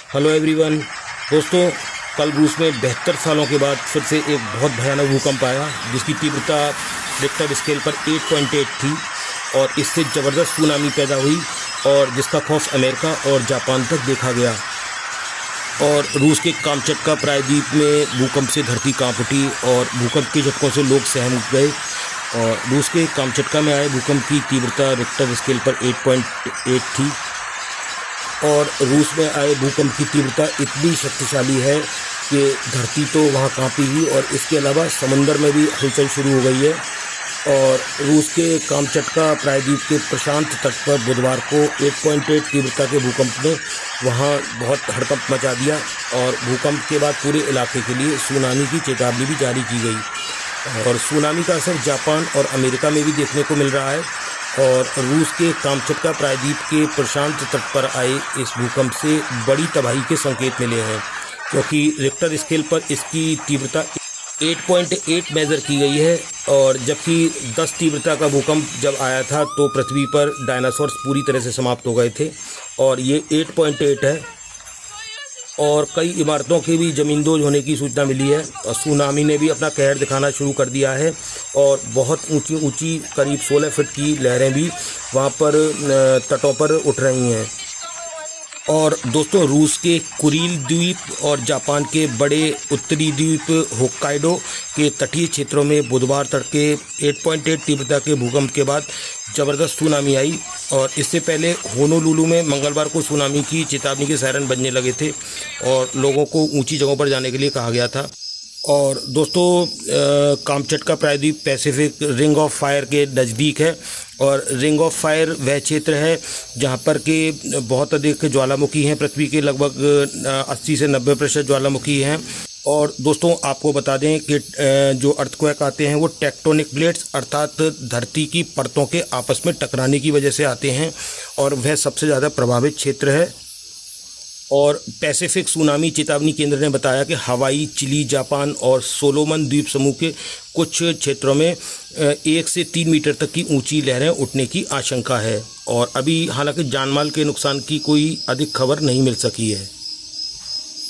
Hello everyone. दोस्तों, कल रूस में 72 सालों के बाद फिर से एक बहुत भयानक भूकंप आया जिसकी तीव्रता रिक्टर स्केल पर 8.8 थी और इससे ज़बरदस्त सुनामी पैदा हुई और जिसका खौफ अमेरिका और जापान तक देखा गया। और रूस के कामचटका प्रायद्वीप में भूकंप से धरती कांप उठी और भूकंप के झटकों से लोग सहम गए। और रूस के कामचटका में आए भूकंप की तीव्रता रिक्टर स्केल पर 8.8 थी और रूस में आए भूकंप की तीव्रता इतनी शक्तिशाली है कि धरती तो वहाँ कांपी ही और इसके अलावा समंदर में भी हलचल शुरू हो गई है। और रूस के कामचटका प्रायद्वीप के प्रशांत तट पर बुधवार को 8.8 तीव्रता के भूकंप ने वहाँ बहुत हड़कंप मचा दिया और भूकंप के बाद पूरे इलाके के लिए सुनामी की चेतावनी भी जारी की गई। और सुनामी का असर जापान और अमेरिका में भी देखने को मिल रहा है और रूस के कामचटका प्रायद्वीप के प्रशांत तट पर आए इस भूकंप से बड़ी तबाही के संकेत मिले हैं, क्योंकि रिक्टर स्केल पर इसकी तीव्रता 8.8 मेज़र की गई है। और जबकि 10 तीव्रता का भूकंप जब आया था तो पृथ्वी पर डायनासोर्स पूरी तरह से समाप्त हो गए थे और ये 8.8 है। और कई इमारतों के भी ज़मींदोज होने की सूचना मिली है और सुनामी ने भी अपना कहर दिखाना शुरू कर दिया है और बहुत ऊंची ऊंची करीब 16 फीट की लहरें भी वहां पर तटों पर उठ रही हैं। और दोस्तों, रूस के कुरील द्वीप और जापान के बड़े उत्तरी द्वीप होक्काइडो के तटीय क्षेत्रों में बुधवार तड़के 8.8 तीव्रता के भूकंप के बाद ज़बरदस्त सुनामी आई और इससे पहले होनोलुलु में मंगलवार को सुनामी की चेतावनी के सायरन बजने लगे थे और लोगों को ऊंची जगहों पर जाने के लिए कहा गया था। और दोस्तों, कामचटका प्रायद्वीप पैसिफिक रिंग ऑफ फायर के नज़दीक है और रिंग ऑफ फायर वह क्षेत्र है जहां पर के बहुत अधिक ज्वालामुखी हैं। पृथ्वी के लगभग 80 से 90% ज्वालामुखी हैं। और दोस्तों, आपको बता दें कि जो अर्थक्वेक आते हैं वो टेक्टोनिक प्लेट्स अर्थात धरती की परतों के आपस में टकराने की वजह से आते हैं और वह सबसे ज़्यादा प्रभावित क्षेत्र है। और पैसिफिक सुनामी चेतावनी केंद्र ने बताया कि हवाई, चिली, जापान और सोलोमन द्वीप समूह के कुछ क्षेत्रों में 1 से 3 मीटर तक की ऊंची लहरें उठने की आशंका है। और अभी हालांकि जानमाल के नुकसान की कोई अधिक खबर नहीं मिल सकी है।